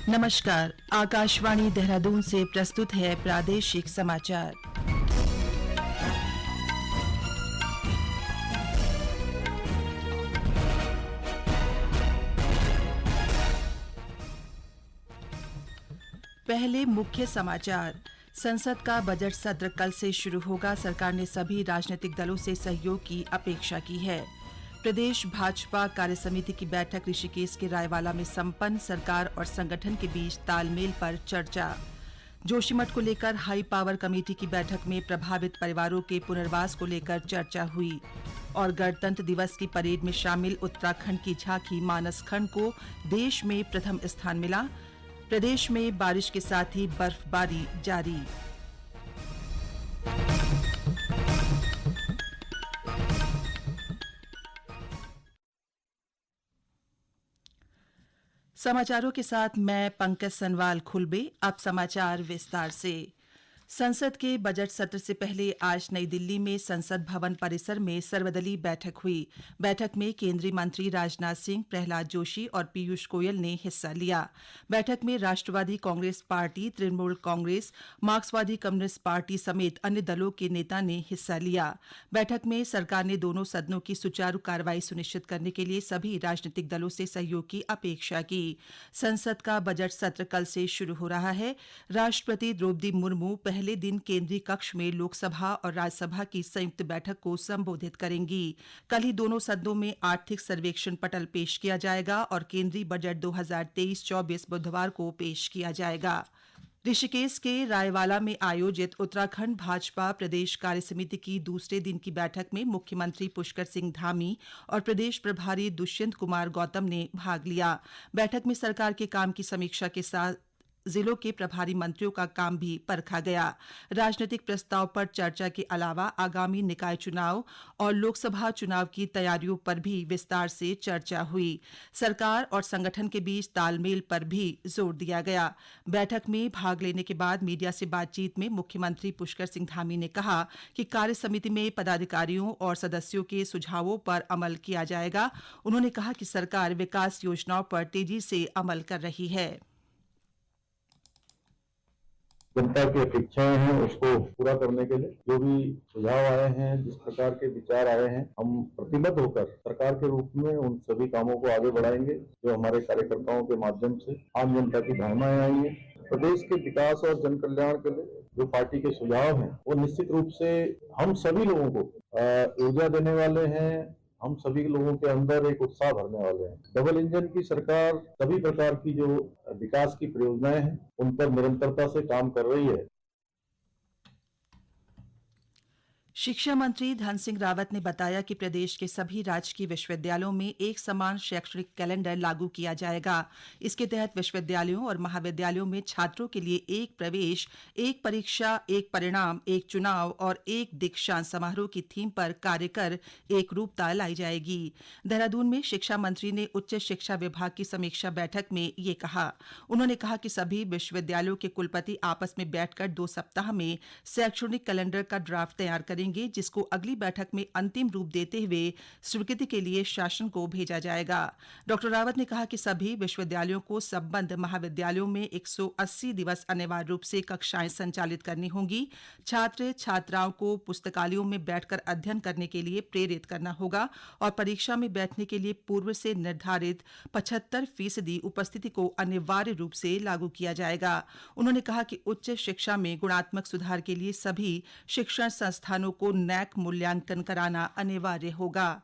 नमस्कार। आकाशवाणी देहरादून से प्रस्तुत है प्रादेशिक समाचार। पहले मुख्य समाचार। संसद का बजट सत्र कल से शुरू होगा। सरकार ने सभी राजनीतिक दलों से सहयोग की अपेक्षा की है। प्रदेश भाजपा कार्यसमिति की बैठक ऋषिकेश के रायवाला में संपन्न। सरकार और संगठन के बीच तालमेल पर चर्चा। जोशीमठ को लेकर हाई पावर कमेटी की बैठक में प्रभावित परिवारों के पुनर्वास को लेकर चर्चा हुई। और गणतंत्र दिवस की परेड में शामिल उत्तराखंड की झांकी मानस खंड को देश में प्रथम स्थान मिला। प्रदेश में बारिश के साथ ही बर्फबारी जारी। समाचारों के साथ मैं पंकज सनवाल खुलबे। अब समाचार विस्तार से। संसद के बजट सत्र से पहले आज नई दिल्ली में संसद भवन परिसर में सर्वदलीय बैठक हुई। बैठक में केंद्रीय मंत्री राजनाथ सिंह, प्रहलाद जोशी और पीयूष गोयल ने हिस्सा लिया। बैठक में राष्ट्रवादी कांग्रेस पार्टी, तृणमूल कांग्रेस, मार्क्सवादी कम्युनिस्ट पार्टी समेत अन्य दलों के नेता ने हिस्सा लिया। बैठक में सरकार ने दोनों सदनों की सुचारू कार्रवाई सुनिश्चित करने के लिए सभी राजनीतिक दलों से सहयोग की अपेक्षा की। संसद का बजट सत्र कल से शुरू हो रहा है। राष्ट्रपति द्रौपदी मुर्मू पहले दिन केंद्रीय कक्ष में लोकसभा और राज्यसभा की संयुक्त बैठक को संबोधित करेंगी। कल ही दोनों सदनों में आर्थिक सर्वेक्षण पटल पेश किया जाएगा और केंद्रीय बजट 2023-24 बुधवार को पेश किया जाएगा। ऋषिकेश के रायवाला में आयोजित उत्तराखंड भाजपा प्रदेश कार्यसमिति की दूसरे दिन की बैठक में मुख्यमंत्री पुष्कर सिंह धामी और प्रदेश प्रभारी दुष्यंत कुमार गौतम ने भाग लिया। बैठक में सरकार के काम की समीक्षा के साथ जिलों के प्रभारी मंत्रियों का काम भी परखा गया। राजनीतिक प्रस्ताव पर चर्चा के अलावा आगामी निकाय चुनाव और लोकसभा चुनाव की तैयारियों पर भी विस्तार से चर्चा हुई। सरकार और संगठन के बीच तालमेल पर भी जोर दिया गया। बैठक में भाग लेने के बाद मीडिया से बातचीत में मुख्यमंत्री पुष्कर सिंह धामी ने कहा कि कार्य समिति में पदाधिकारियों और सदस्यों के सुझावों पर अमल किया जाएगा। उन्होंने कहा कि सरकार विकास योजनाओं पर तेजी से अमल कर रही है। जनता की अपेक्षाएं हैं उसको पूरा करने के लिए जो भी सुझाव आए हैं, जिस प्रकार के विचार आए हैं, हम प्रतिबद्ध होकर सरकार के रूप में उन सभी कामों को आगे बढ़ाएंगे जो हमारे कार्यकर्ताओं के माध्यम से आम जनता की भावनाएं आई हैं। प्रदेश के विकास और जन कल्याण के लिए जो पार्टी के सुझाव हैं वो निश्चित रूप से हम सभी लोगों को ऊर्जा देने वाले हैं। हम सभी लोगों के अंदर एक उत्साह भरने वाले हैं। डबल इंजन की सरकार सभी प्रकार की जो विकास की परियोजनाएं हैं उन पर निरंतरता से काम कर रही है। शिक्षा मंत्री धन सिंह रावत ने बताया कि प्रदेश के सभी राजकीय विश्वविद्यालयों में एक समान शैक्षणिक कैलेंडर लागू किया जाएगा। इसके तहत विश्वविद्यालयों और महाविद्यालयों में छात्रों के लिए एक प्रवेश, एक परीक्षा, एक परिणाम, एक चुनाव और एक दीक्षांत समारोह की थीम पर कार्य कर एक रूपता लाई जाएगी। देहरादून में शिक्षा मंत्री ने उच्च शिक्षा विभाग की समीक्षा बैठक में ये कहा। उन्होंने कहा कि सभी विश्वविद्यालयों के कुलपति आपस में बैठकर 2 सप्ताह में शैक्षणिक कैलेंडर का ड्राफ्ट तैयार करेंगे, जिसको अगली बैठक में अंतिम रूप देते हुए स्वीकृति के लिए शासन को भेजा जाएगा। डॉ रावत ने कहा कि सभी विश्वविद्यालयों को संबद्ध महाविद्यालयों में 180 दिवस अनिवार्य रूप से कक्षाएं संचालित करनी होंगी। छात्र छात्राओं को पुस्तकालयों में बैठकर अध्ययन करने के लिए प्रेरित करना होगा और परीक्षा में बैठने के लिए पूर्व से निर्धारित 75% उपस्थिति को अनिवार्य रूप से लागू किया जाएगा। उन्होंने कहा कि उच्च शिक्षा में गुणात्मक सुधार के लिए सभी शिक्षण संस्थानों को नैक मूल्यांकन कराना अनिवार्य होगा।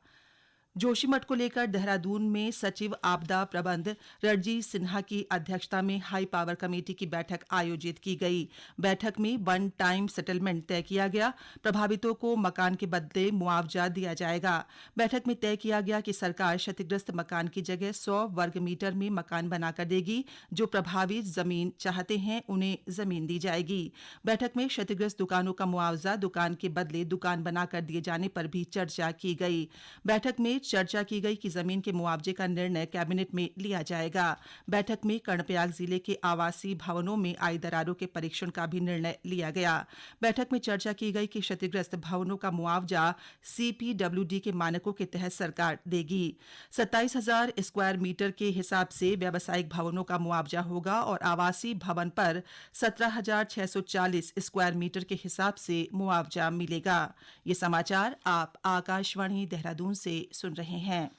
जोशीमठ को लेकर देहरादून में सचिव आपदा प्रबंध रणजीत सिन्हा की अध्यक्षता में हाई पावर कमेटी की बैठक आयोजित की गई। बैठक में वन टाइम सेटलमेंट तय किया गया। प्रभावितों को मकान के बदले मुआवजा दिया जाएगा। बैठक में तय किया गया कि सरकार क्षतिग्रस्त मकान की जगह 100 वर्ग मीटर में मकान बनाकर देगी। जो प्रभावित जमीन चाहते हैं उन्हें जमीन दी जाएगी। बैठक में क्षतिग्रस्त दुकानों का मुआवजा, दुकान के बदले दुकान बनाकर दिए जाने पर भी चर्चा की गई। बैठक में चर्चा की गई कि जमीन के मुआवजे का निर्णय कैबिनेट में लिया जाएगा। बैठक में कर्णप्रयाग जिले के आवासीय भवनों में आई दरारों के परीक्षण का भी निर्णय लिया गया। बैठक में चर्चा की गई कि क्षतिग्रस्त भवनों का मुआवजा CPWD के मानकों के तहत सरकार देगी। 27,000 स्क्वायर मीटर के हिसाब से व्यावसायिक भवनों का मुआवजा होगा और आवासीय भवन पर 17,640 स्क्वायर मीटर के हिसाब से मुआवजा मिलेगा। ये समाचार आप आकाशवाणी देहरादून से सुन रहे हैं।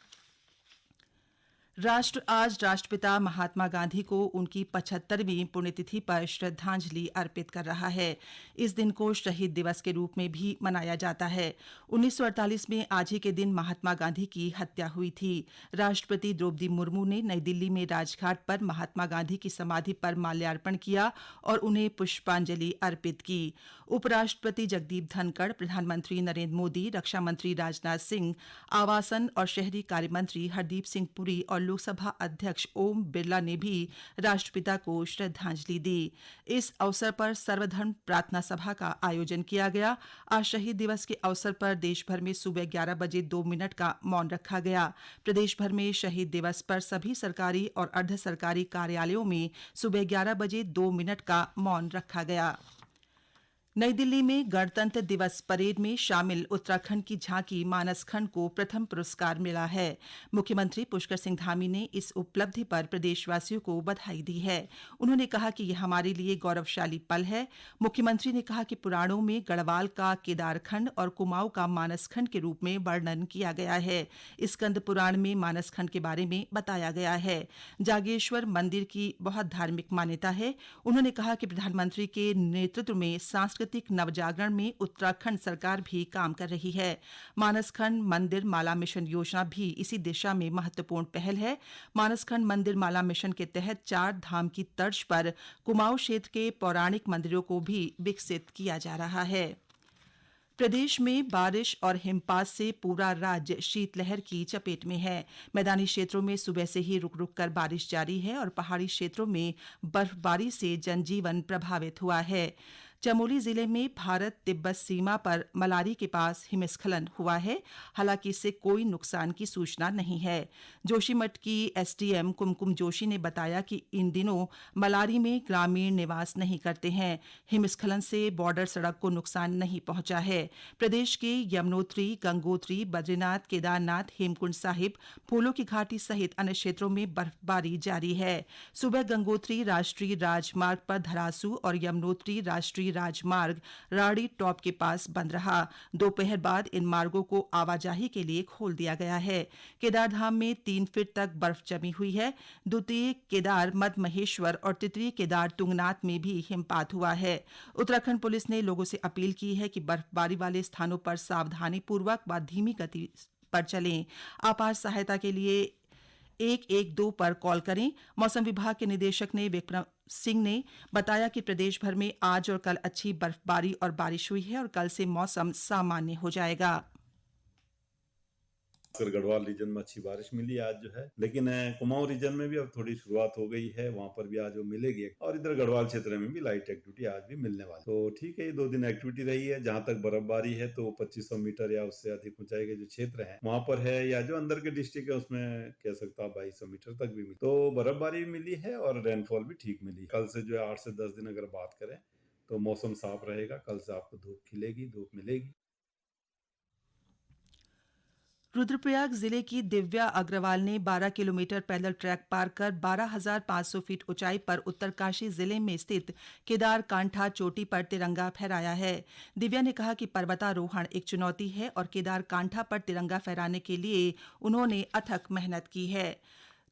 राष्ट्र आज राष्ट्रपिता महात्मा गांधी को उनकी 75वीं पुण्यतिथि पर श्रद्धांजलि अर्पित कर रहा है। इस दिन को शहीद दिवस के रूप में भी मनाया जाता है। 1948 में आज ही के दिन महात्मा गांधी की हत्या हुई थी। राष्ट्रपति द्रौपदी मुर्मू ने नई दिल्ली में राजघाट पर महात्मा गांधी की समाधि पर माल्यार्पण किया और उन्हें पुष्पांजलि अर्पित की। उपराष्ट्रपति जगदीप धनखड़, प्रधानमंत्री नरेंद्र मोदी, रक्षा मंत्री राजनाथ सिंह, आवासन और शहरी कार्य मंत्री हरदीप सिंह पुरी और लोकसभा अध्यक्ष ओम बिरला ने भी राष्ट्रपिता को श्रद्धांजलि दी। इस अवसर पर सर्वधर्म प्रार्थना सभा का आयोजन किया गया। आज शहीद दिवस के अवसर पर देश भर में सुबह 11 बजे 2 मिनट का मौन रखा गया। प्रदेश भर में शहीद दिवस पर सभी सरकारी और अर्ध सरकारी कार्यालयों में सुबह 11 बजे 2 मिनट का मौन रखा गया। नई दिल्ली में गणतंत्र दिवस परेड में शामिल उत्तराखंड की झांकी मानसखंड को प्रथम पुरस्कार मिला है। मुख्यमंत्री पुष्कर सिंह धामी ने इस उपलब्धि पर प्रदेशवासियों को बधाई दी है। उन्होंने कहा कि यह हमारे लिए गौरवशाली पल है। मुख्यमंत्री ने कहा कि पुराणों में गढ़वाल का केदारखंड और कुमाऊं का मानसखंड के रूप में वर्णन किया गया है। स्कंद पुराण में मानसखंड के बारे में बताया गया है। जागेश्वर मंदिर की बहुत धार्मिक मान्यता है। उन्होंने कहा कि प्रधानमंत्री के नेतृत्व में सांस्कृतिक नवजागरण में उत्तराखंड सरकार भी काम कर रही है। मानसखंड मंदिर माला मिशन योजना भी इसी दिशा में महत्वपूर्ण पहल है। मानसखंड मंदिर माला मिशन के तहत 4 धाम की तर्ज पर कुमाऊं क्षेत्र के पौराणिक मंदिरों को भी विकसित किया जा रहा है। प्रदेश में बारिश और हिमपात से पूरा राज्य शीतलहर की चपेट में है। मैदानी क्षेत्रों में सुबह से ही रुक रुक कर बारिश जारी है और पहाड़ी क्षेत्रों में बर्फबारी से जनजीवन प्रभावित हुआ है। चमोली जिले में भारत तिब्बत सीमा पर मलारी के पास हिमस्खलन हुआ है। हालांकि इससे कोई नुकसान की सूचना नहीं है। जोशीमठ की SDM कुमकुम जोशी ने बताया कि इन दिनों मलारी में ग्रामीण निवास नहीं करते हैं। हिमस्खलन से बॉर्डर सड़क को नुकसान नहीं पहुंचा है। प्रदेश के यमुनोत्री, गंगोत्री, बद्रीनाथ, केदारनाथ, हेमकुंड साहिब, फूलों की घाटी सहित अन्य क्षेत्रों में बर्फबारी जारी है। सुबह गंगोत्री राष्ट्रीय राजमार्ग पर धरासू और यमुनोत्री राष्ट्रीय राजमार्ग राड़ी टॉप के पास बंद रहा। दोपहर बाद इन मार्गों को आवाजाही के लिए खोल दिया गया है। केदारधाम में 3 फीट तक बर्फ जमी हुई है। द्वितीय केदार मद महेश्वर और तृतीय केदार तुंगनाथ में भी हिमपात हुआ है। उत्तराखंड पुलिस ने लोगों से अपील की है कि बर्फबारी वाले स्थानों पर सावधानी पूर्वक व धीमी गति पर चलें। आपात सहायता के लिए 112 पर कॉल करें। मौसम विभाग के निदेशक ने विक्रम सिंह ने बताया कि प्रदेश भर में आज और कल अच्छी बर्फबारी और बारिश हुई है और कल से मौसम सामान्य हो जाएगा। गढ़वाल रीजन में अच्छी बारिश मिली आज जो है, लेकिन कुमाऊं रीजन में भी अब थोड़ी शुरुआत हो गई है। वहां पर भी आज वो मिलेगी और इधर गढ़वाल क्षेत्र में भी लाइट एक्टिविटी आज भी मिलने वाली। तो ठीक है, ये 2 दिन एक्टिविटी रही है। जहां तक बर्फबारी है तो 2500 मीटर या उससे अधिक ऊंचाई के जो क्षेत्र है वहां पर है, या जो अंदर के डिस्ट्रिक्ट है उसमें कह सकता हूँ 2200 मीटर तक भी मिली। तो बर्फबारी भी मिली है और रेनफॉल भी ठीक मिली। कल से जो है 8 से 10 दिन अगर बात करें तो मौसम साफ रहेगा। कल से आपको धूप खिलेगी, धूप मिलेगी। रुद्रप्रयाग जिले की दिव्या अग्रवाल ने 12 किलोमीटर पैदल ट्रैक पार कर 12,500 फीट ऊंचाई पर उत्तरकाशी जिले में स्थित केदार कांठा चोटी पर तिरंगा फहराया है। दिव्या ने कहा कि पर्वतारोहण एक चुनौती है और केदार कांठा पर तिरंगा फहराने के लिए उन्होंने अथक मेहनत की है।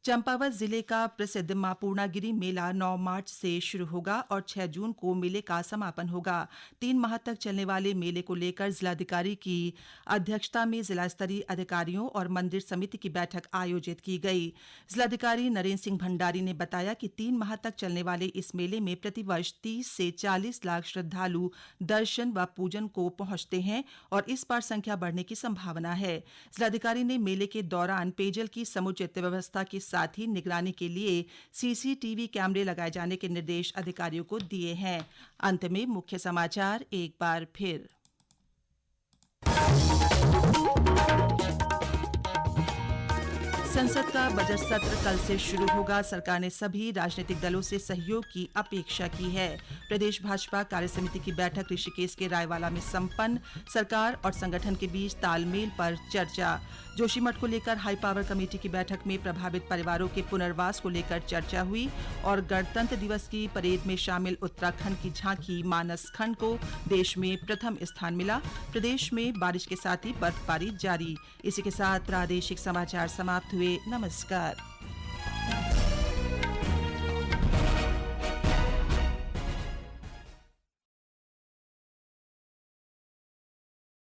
चंपावत जिले का प्रसिद्ध मां पूर्णागिरि मेला 9 मार्च से शुरू होगा और 6 जून को मेले का समापन होगा। 3 माह तक चलने वाले मेले को लेकर जिलाधिकारी की अध्यक्षता में जिला स्तरीय अधिकारियों और मंदिर समिति की बैठक आयोजित की गई। जिलाधिकारी नरेंद्र सिंह भंडारी ने बताया कि 3 माह तक चलने वाले इस मेले में प्रतिवर्ष 30 से 40 लाख श्रद्धालु दर्शन व पूजन को पहुंचते हैं और इस बार संख्या बढ़ने की संभावना है। जिलाधिकारी ने मेले के दौरान पेयजल की समुचित व्यवस्था के साथ ही निगरानी के लिए CCTV कैमरे लगाए जाने के निर्देश अधिकारियों को दिए हैं। अंत में मुख्य समाचार एक बार फिर। संसद का बजट सत्र कल से शुरू होगा। सरकार ने सभी राजनीतिक दलों से सहयोग की अपेक्षा की है। प्रदेश भाजपा कार्यसमिति की बैठक ऋषिकेश के रायवाला में संपन्न। सरकार और संगठन के बीच तालमेल पर चर्चा। जोशीमठ को लेकर हाई पावर कमेटी की बैठक में प्रभावित परिवारों के पुनर्वास को लेकर चर्चा हुई। और गणतंत्र दिवस की परेड में शामिल उत्तराखंड की झांकी मानस खंड को देश में प्रथम स्थान मिला। प्रदेश में बारिश के साथ ही बर्फबारी जारी। इसी के साथ प्रादेशिक समाचार समाप्त हुए। नमस्कार।